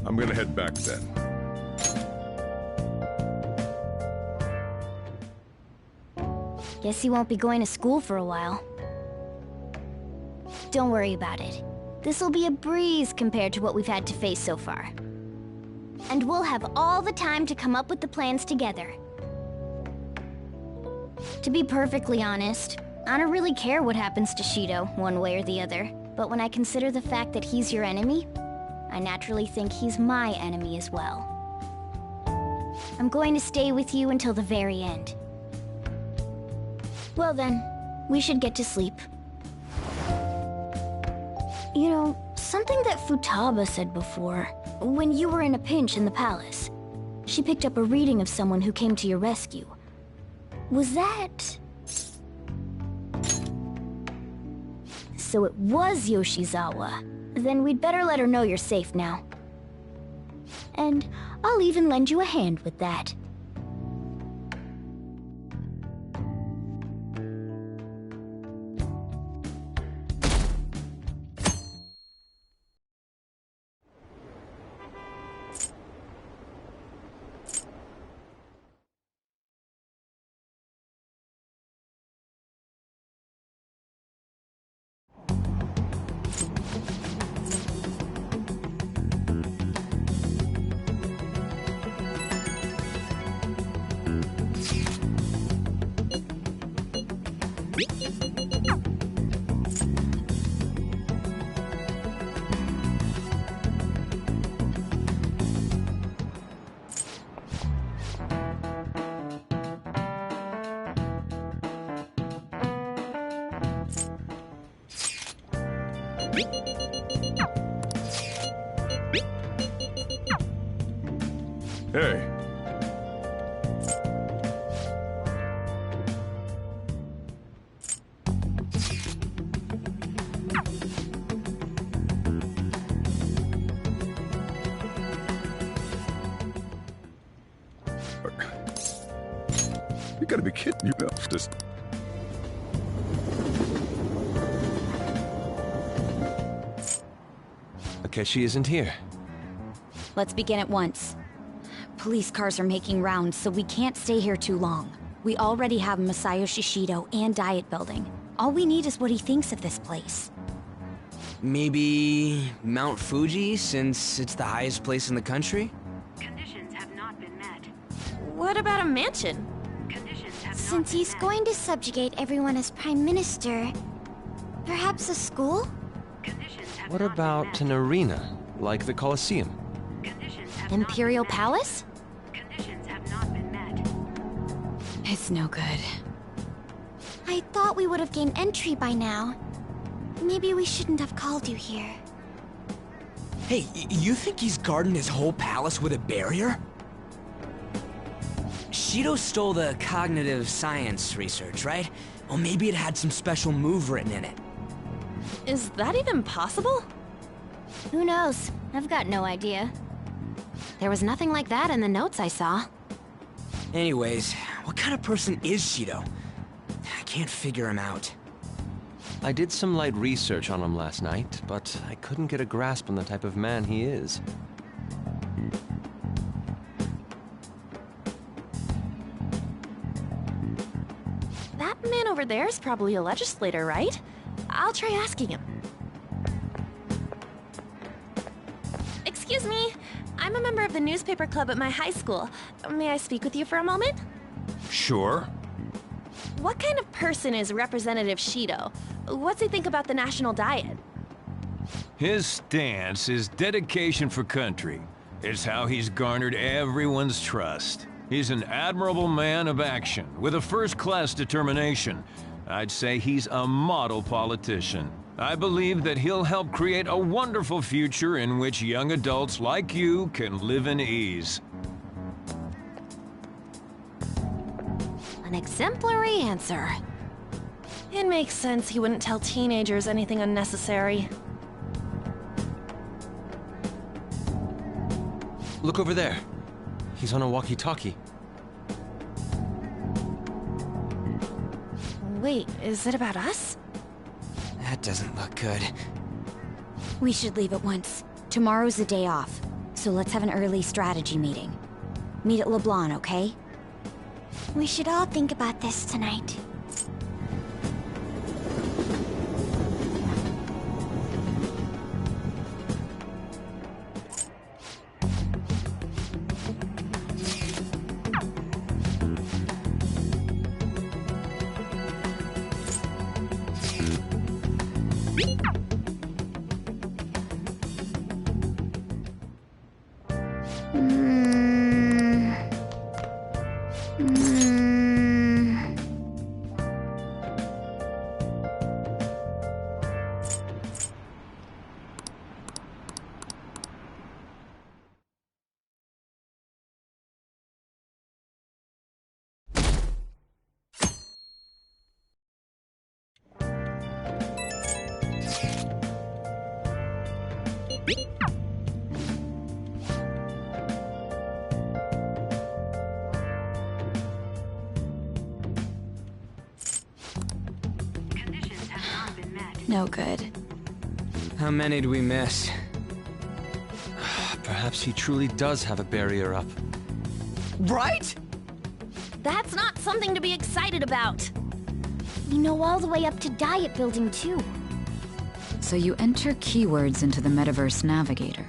I'm gonna head back then. Guess he won't be going to school for a while. Don't worry about it. This'll be a breeze compared to what we've had to face so far. And we'll have all the time to come up with the plans together. To be perfectly honest, I don't really care what happens to Shido, one way or the other. But when I consider the fact that he's your enemy, I naturally think he's my enemy as well. I'm going to stay with you until the very end. Well then, we should get to sleep. You know, something that Futaba said before, when you were in a pinch in the palace, she picked up a reading of someone who came to your rescue. Was that... So it was Yoshizawa. Then we'd better let her know you're safe now. And I'll even lend you a hand with that. Hey. You gotta be kidding yourself. Just... Akechi isn't here. Let's begin at once. Police cars are making rounds, so we can't stay here too long. We already have Masayoshi Shido and Diet Building. All we need is what he thinks of this place. Maybe Mount Fuji, since it's the highest place in the country? Conditions have not been met. What about a mansion? Conditions have Since not been he's met. going to subjugate everyone as Prime Minister, perhaps a school? Conditions have What not about been an arena, like the Colosseum? met. Conditions have Imperial not been Palace? met. Conditions have not been met. It's no good. I thought we would have gained entry by now. Maybe we shouldn't have called you here. Hey, you think he's guarding his whole palace with a barrier? Shido stole the cognitive science research, right? Well, maybe it had some special move written in it. Is that even possible? Who knows? I've got no idea. There was nothing like that in the notes I saw. Anyways, what kind of person is Shido? I can't figure him out. I did some light research on him last night, but I couldn't get a grasp on the type of man he is. That man over there is probably a legislator, right? I'll try asking him. Excuse me. I'm a member of the newspaper club at my high school. May I speak with you for a moment? Sure. What kind of person is Representative Shido? What's he think about the national diet? His stance is dedication for country. It's how he's garnered everyone's trust. He's an admirable man of action, with a first-class determination. I'd say he's a model politician. I believe that he'll help create a wonderful future in which young adults like you can live in ease. An exemplary answer. It makes sense he wouldn't tell teenagers anything unnecessary. Look over there. He's on a walkie-talkie. Wait, is it about us? That doesn't look good. We should leave at once. Tomorrow's a day off. So let's have an early strategy meeting. Meet at LeBlanc, okay? We should all think about this tonight. Conditions have not been met. No good. How many do we miss? Perhaps he truly does have a barrier up. Right? That's not something to be excited about. We know all the way up to Diet Building, too. So you enter keywords into the Metaverse Navigator.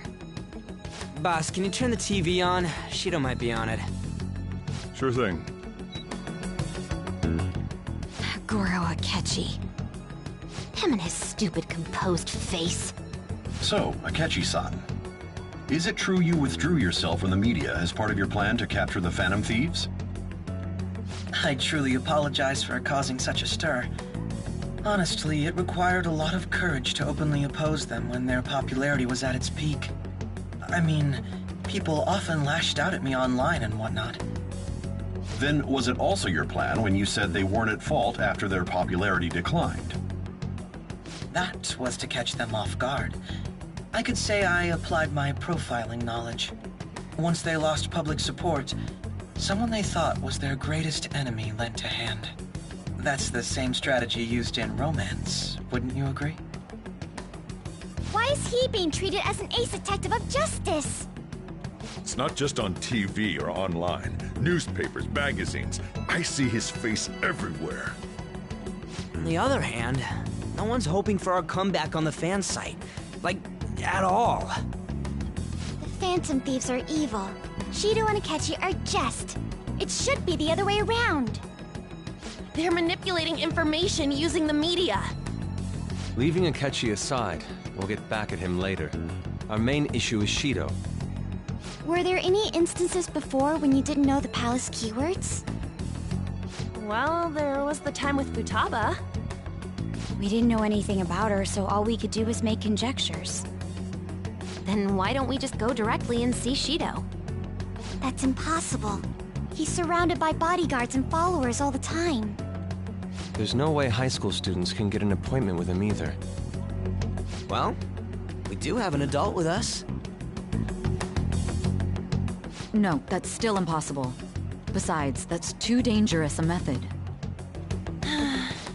Boss, can you turn the TV on? Shido might be on it. Sure thing. Goro Akechi. Him and his stupid composed face. So, Akechi-san, is it true you withdrew yourself from the media as part of your plan to capture the Phantom Thieves? I truly apologize for causing such a stir. Honestly, it required a lot of courage to openly oppose them when their popularity was at its peak. I mean, people often lashed out at me online and whatnot. Then was it also your plan when you said they weren't at fault after their popularity declined? That was to catch them off guard. I could say I applied my profiling knowledge. Once they lost public support, someone they thought was their greatest enemy lent a hand. That's the same strategy used in romance, wouldn't you agree? Why is he being treated as an ace detective of justice? It's not just on TV or online. Newspapers, magazines. I see his face everywhere. On the other hand, no one's hoping for our comeback on the fan site. Like, at all. The Phantom Thieves are evil. Shido and Akechi are just. It should be the other way around. They're manipulating information using the media. Leaving Akechi aside, we'll get back at him later. Our main issue is Shido. Were there any instances before when you didn't know the palace keywords? Well, there was the time with Futaba. We didn't know anything about her, so all we could do was make conjectures. Then why don't we just go directly and see Shido? That's impossible. He's surrounded by bodyguards and followers all the time. There's no way high school students can get an appointment with him either. Well, we do have an adult with us. No, that's still impossible. Besides, that's too dangerous a method.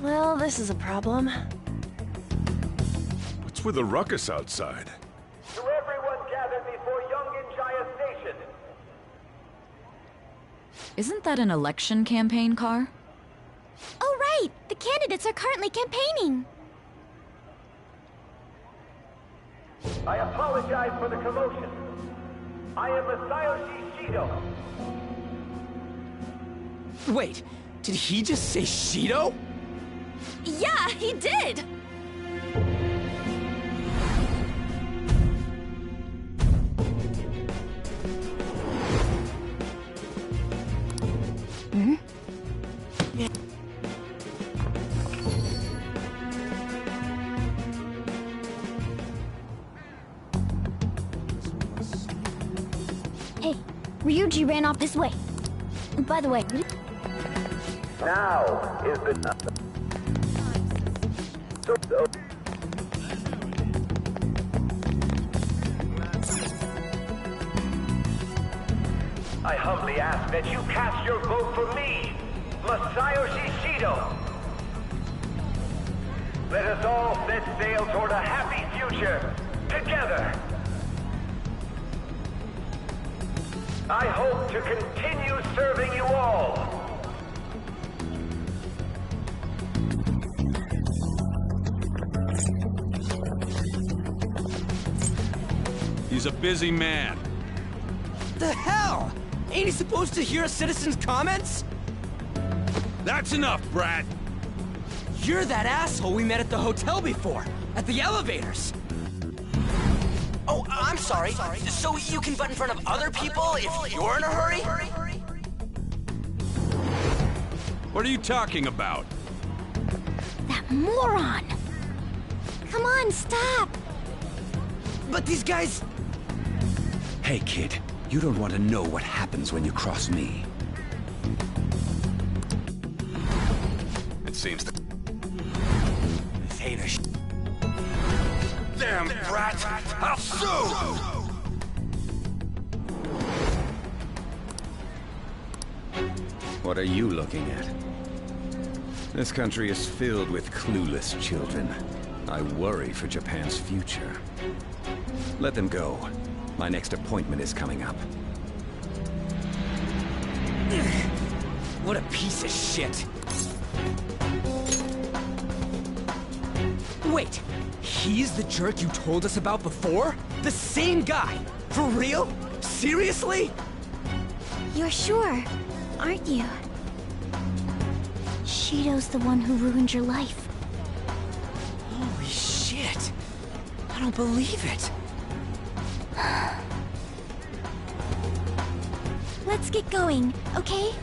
Well, this is a problem. What's with the ruckus outside? To everyone gathered before Yongin Jaya Station. Isn't that an election campaign car? Oh, right! The candidates are currently campaigning. I apologize for the commotion. I am Masayoshi Shido. Wait, did he just say Shido? Yeah, he did! Hey, Ryuji ran off this way. By the way, Now is the... I humbly ask that you cast your vote for me, Masayoshi Shido. Let us all set sail toward a happy future, together. I hope to continue serving you all. He's a busy man. The hell? Ain't he supposed to hear a citizen's comments? That's enough, Brat. You're that asshole we met at the hotel before, at the elevators. Oh, I'm sorry. So you can butt in front of other people if you're in a hurry? What are you talking about? That moron! Come on, stop! But these guys... Hey, kid. You don't want to know what happens when you cross me. It seems that... Ain't a sh... Damn, Brat! I'll sue! What are you looking at? This country is filled with clueless children. I worry for Japan's future. Let them go. My next appointment is coming up. What a piece of shit. Wait, he's the jerk you told us about before? The same guy? For real? Seriously? You're sure, aren't you? Shido's the one who ruined your life. Holy shit. I don't believe it. Let's get going, okay?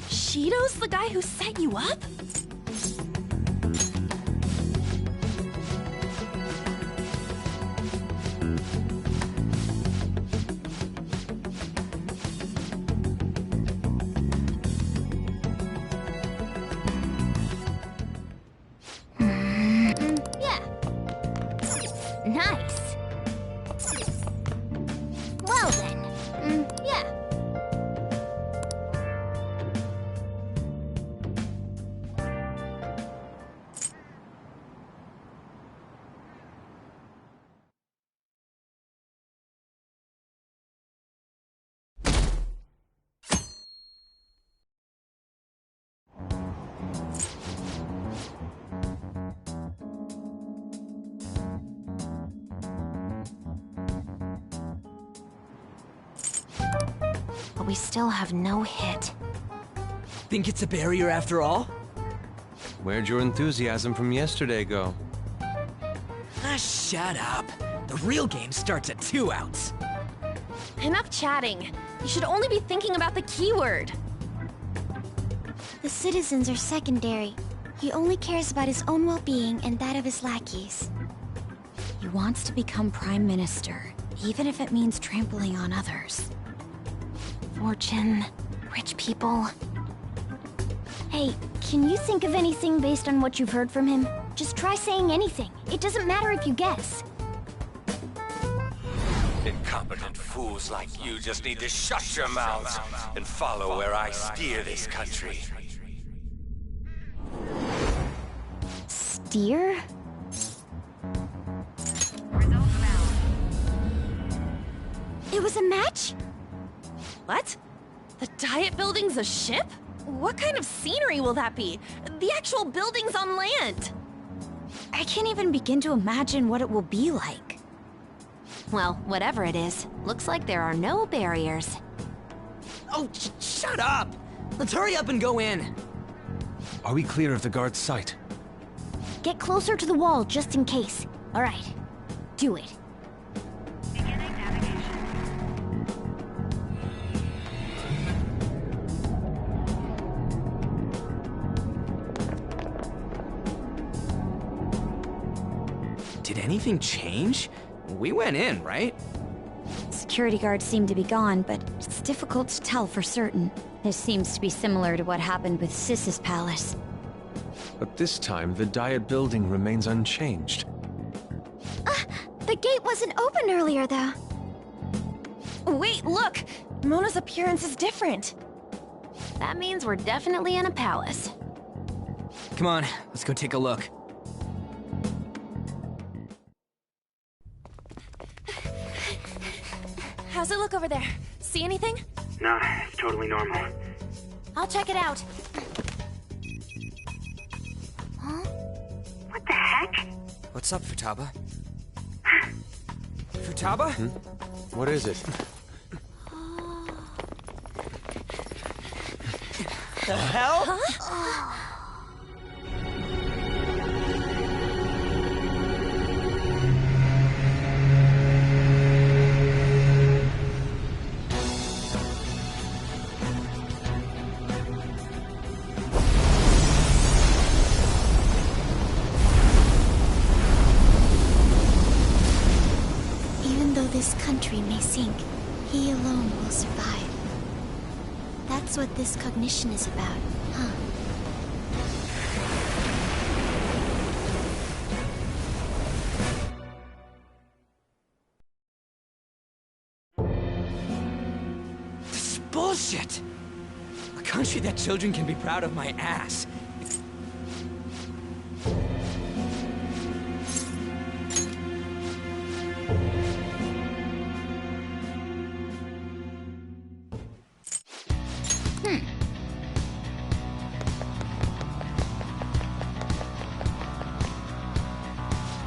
Shido's the guy who set you up? Yeah. Nice. Well then, yeah. But we still have no hit. Think it's a barrier after all? Where'd your enthusiasm from yesterday go? Ah, shut up. The real game starts at 2 outs. Enough chatting. You should only be thinking about the keyword. The citizens are secondary. He only cares about his own well-being and that of his lackeys. He wants to become Prime Minister, even if it means trampling on others. Fortune, rich people. Hey, can you think of anything based on what you've heard from him? Just try saying anything. It doesn't matter if you guess. Incompetent fools like you just need to shut your mouths and follow where I steer this country. Steer? It was a match? What? The Diet Building's a ship? What kind of scenery will that be? The actual building's on land. I can't even begin to imagine what it will be like. Well, whatever it is, looks like there are no barriers. Oh, shut up! Let's hurry up and go in. Are we clear of the guard's sight? Get closer to the wall just in case. All right, do it. Beginning navigation. Did anything change? We went in, right? Security guards seem to be gone, but it's difficult to tell for certain. This seems to be similar to what happened with Sis's palace. But this time, the Diet Building remains unchanged. The gate wasn't open earlier, though. Wait, look! Mona's appearance is different. That means we're definitely in a palace. Come on, let's go take a look. How's it look over there? See anything? Nah, it's totally normal. I'll check it out. Huh? What the heck? What's up, Futaba? Futaba? What is it? The hell? Huh? Even though this country may sink, he alone will survive. That's what this cognition is about, huh? This is bullshit! A country that children can be proud of my ass.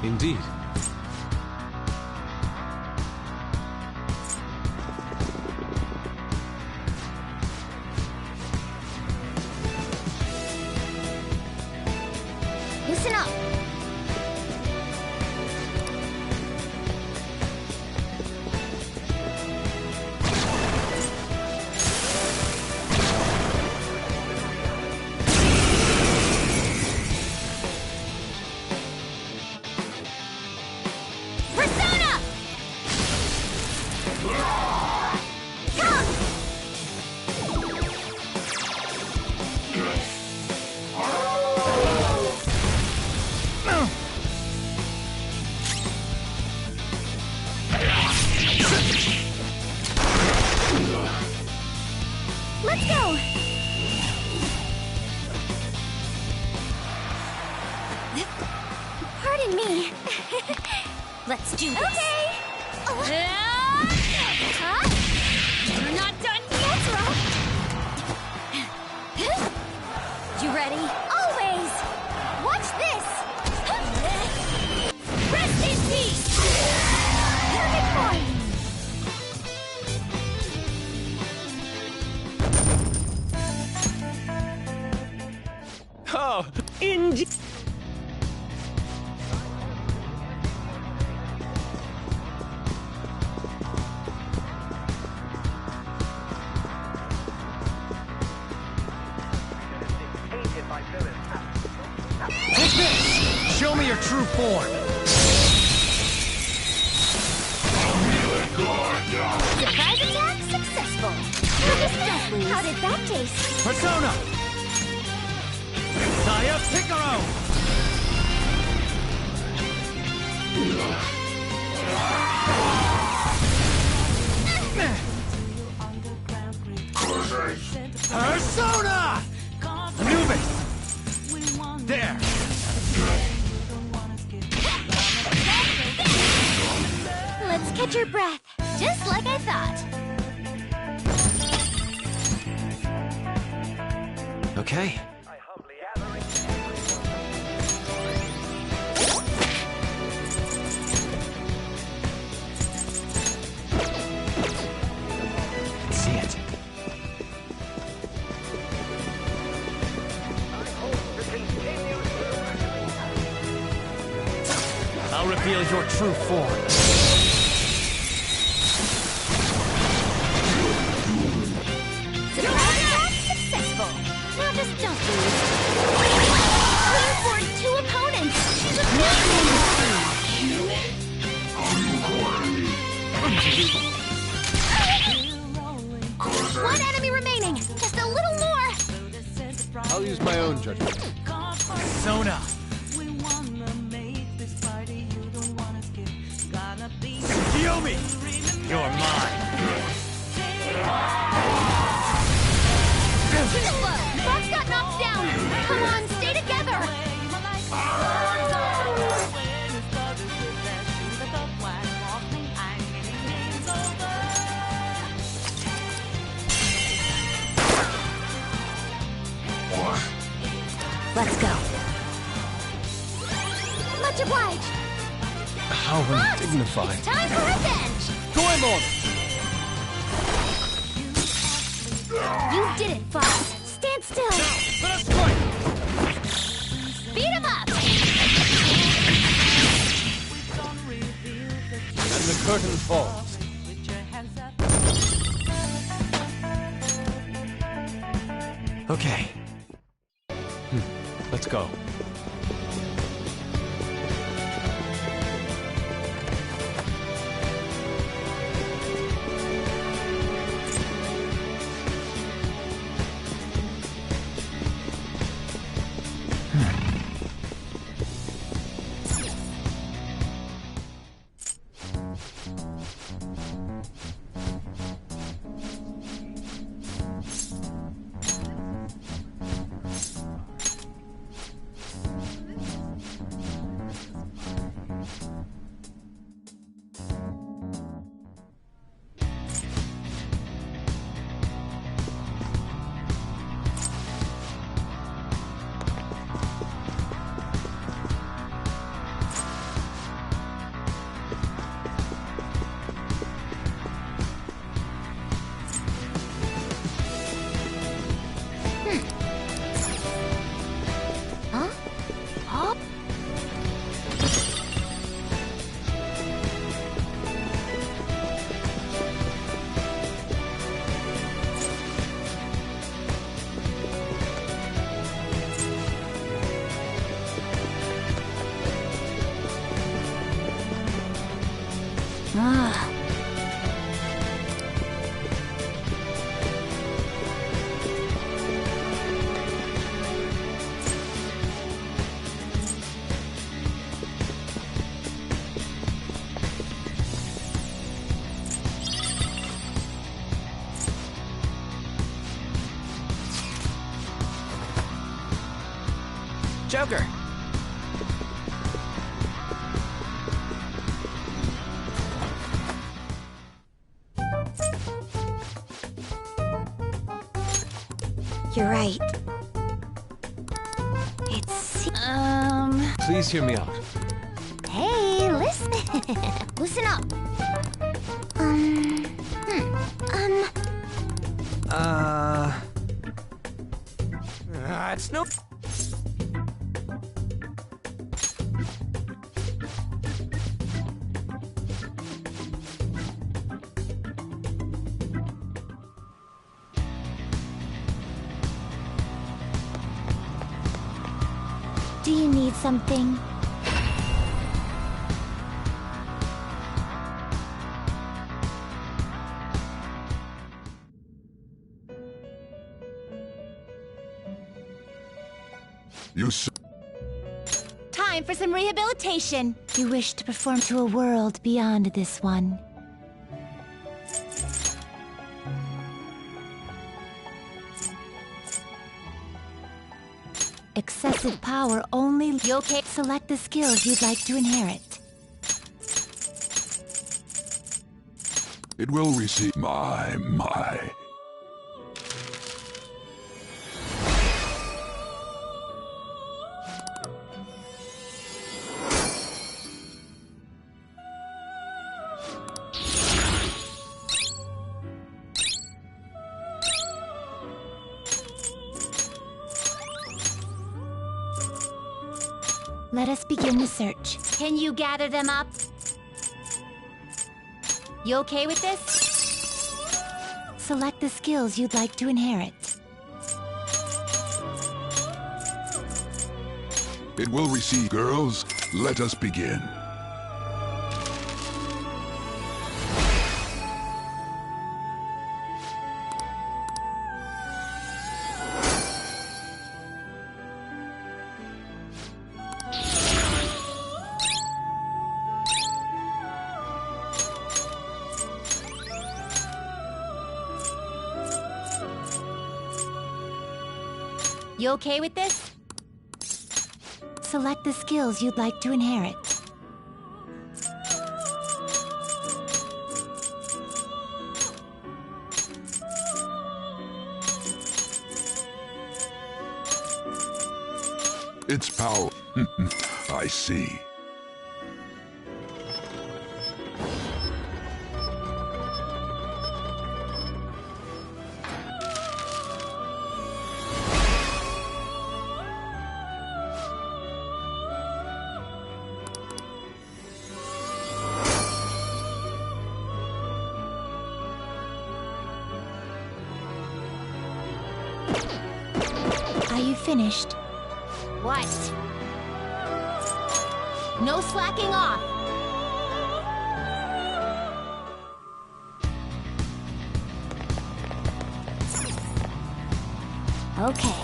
Indeed. Listen up! Persona! Come! Let's go! Pardon me. Let's do this. Okay! Huh? You're not done yet, You ready? Always! Watch this! Rest in peace! Perfect form! Oh, indeed. Take this! Show me your true form! Surprise attack successful! How did that taste? Persona! Saya Picaro! Persona! Anubis! There! Let's catch your breath, just like I thought. Okay. See it. I'll reveal your true form. Surprise attack successful! Now just don't lose. Clear for 2 opponents! One enemy remaining! Just a little more! I'll use my own judgment. Persona! Yomi! You're mine! Fox got knocked down! Come on, stay together! Let's go. Much obliged. How undignified. Time for revenge! Goemon! You did it, Fox. Stand still. Let us fight! Beat him up! And the curtain falls. Okay. Let's go. Joker! You're right. It's... Please hear me out. Hey, listen. Listen up. It's no... Do you need something? Time for some rehabilitation. You wish to perform to a world beyond this one. Excessive power only. You okay? Select the skills you'd like to inherit. It will receive my. Let us begin the search. Can you gather them up? You okay with this? Select the skills you'd like to inherit. It will receive. Girls, let us begin. You okay with this? Select the skills you'd like to inherit. It's power. I see. Are you finished? What? No slacking off! Okay.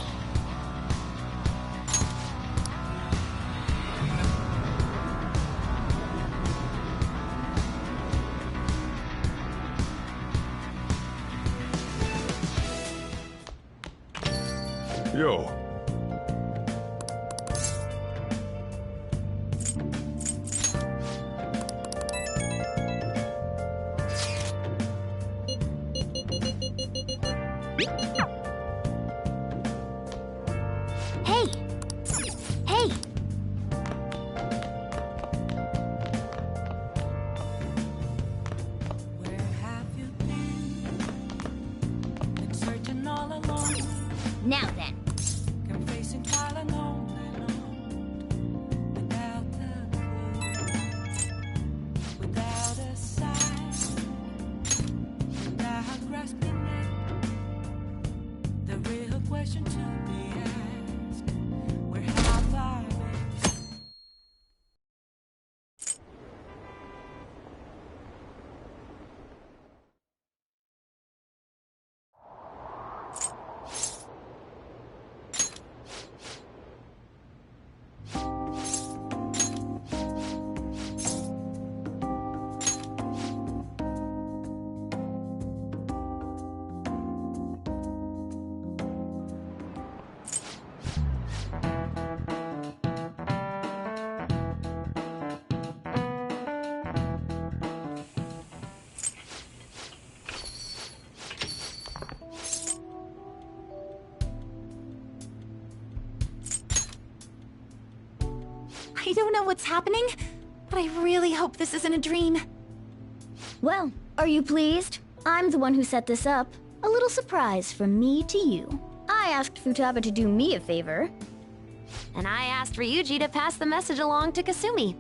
Yo. Hey! Hey! Now then. I don't know what's happening, but I really hope this isn't a dream. Well, are you pleased? I'm the one who set this up. A little surprise from me to you. I asked Futaba to do me a favor. And I asked Ryuji to pass the message along to Kasumi.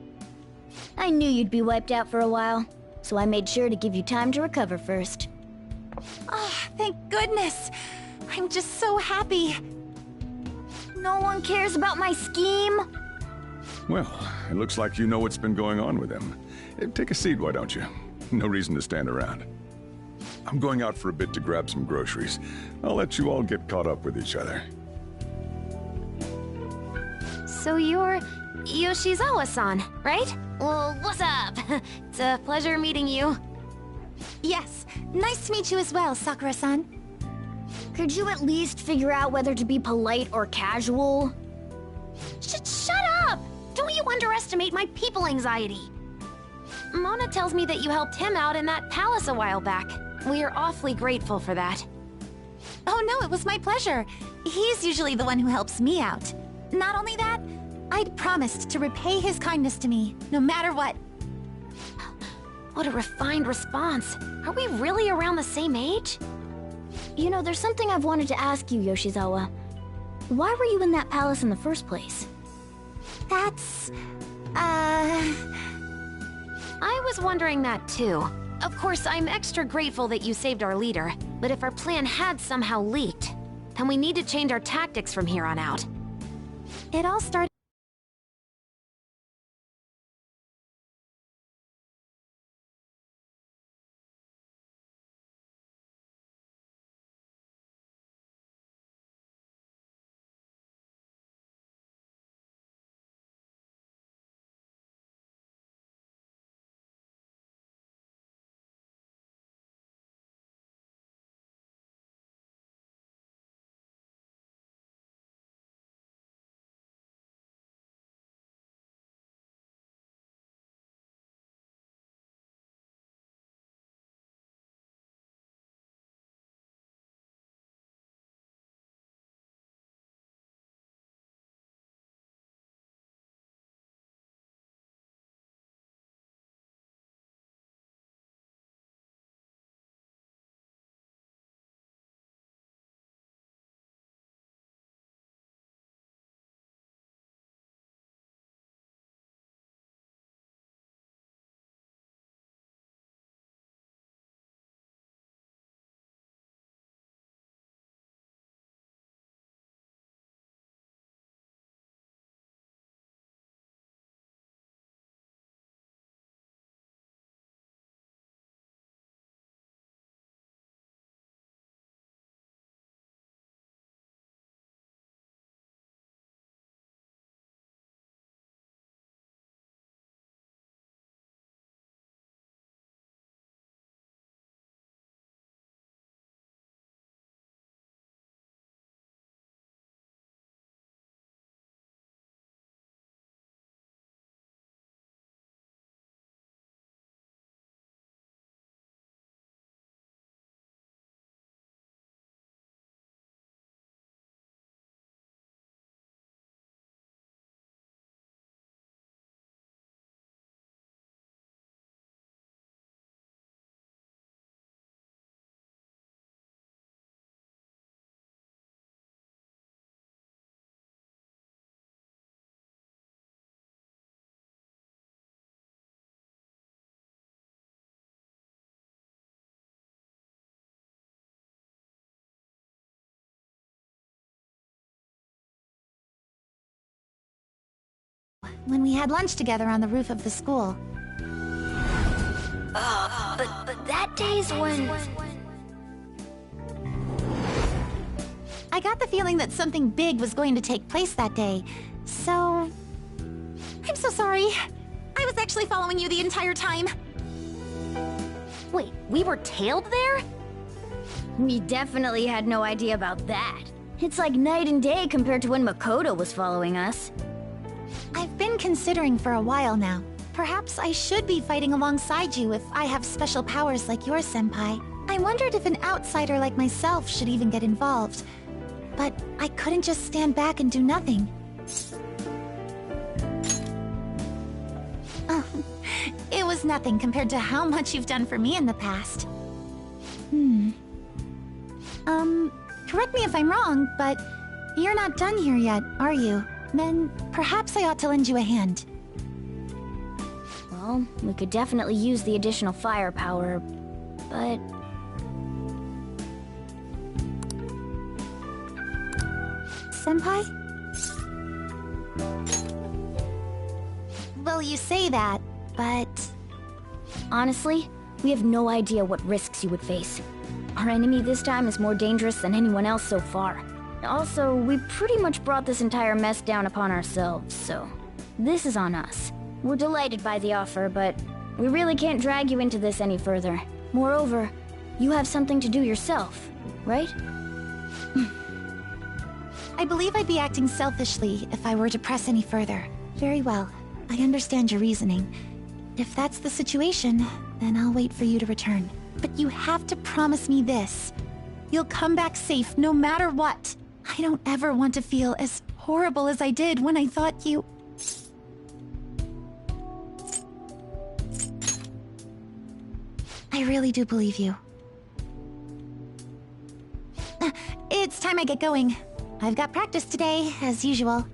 I knew you'd be wiped out for a while, so I made sure to give you time to recover first. Oh, thank goodness! I'm just so happy. No one cares about my scheme? Well, it looks like you know what's been going on with him. Take a seat, why don't you? No reason to stand around. I'm going out for a bit to grab some groceries. I'll let you all get caught up with each other. So you're Yoshizawa-san, right? Well, what's up? It's a pleasure meeting you. Yes, nice to meet you as well, Sakura-san. Could you at least figure out whether to be polite or casual? Shut up! Don't you underestimate my people anxiety. Mona tells me that you helped him out in that palace a while back. We are awfully grateful for that. Oh no, it was my pleasure. He's usually the one who helps me out. Not only that, I'd promised to repay his kindness to me, no matter what. What a refined response. Are we really around the same age? You know, there's something I've wanted to ask you, Yoshizawa. Why were you in that palace in the first place? That's... I was wondering that too. Of course, I'm extra grateful that you saved our leader, but if our plan had somehow leaked, then we need to change our tactics from here on out. It all started when we had lunch together on the roof of the school. But that day's when... I got the feeling that something big was going to take place that day, so... I'm so sorry. I was actually following you the entire time. Wait, we were tailed there? We definitely had no idea about that. It's like night and day compared to when Makoto was following us. I've been considering for a while now. Perhaps I should be fighting alongside you if I have special powers like yours, Senpai. I wondered if an outsider like myself should even get involved. But I couldn't just stand back and do nothing. Oh, it was nothing compared to how much you've done for me in the past. Correct me if I'm wrong, but you're not done here yet, are you? Then perhaps I ought to lend you a hand. Well, we could definitely use the additional firepower, but... Senpai? Well, you say that, but... Honestly, we have no idea what risks you would face. Our enemy this time is more dangerous than anyone else so far. Also, we pretty much brought this entire mess down upon ourselves, so... This is on us. We're delighted by the offer, but we really can't drag you into this any further. Moreover, you have something to do yourself, right? I believe I'd be acting selfishly if I were to press any further. Very well. I understand your reasoning. If that's the situation, then I'll wait for you to return. But you have to promise me this. You'll come back safe no matter what. I don't ever want to feel as horrible as I did when I thought you... I really do believe you. It's time I get going. I've got practice today, as usual.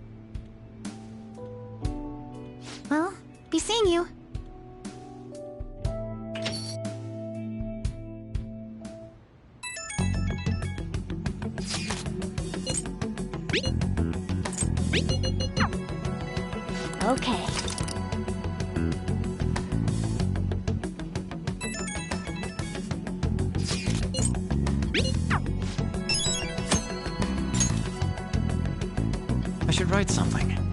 Well, be seeing you. Okay. I should write something.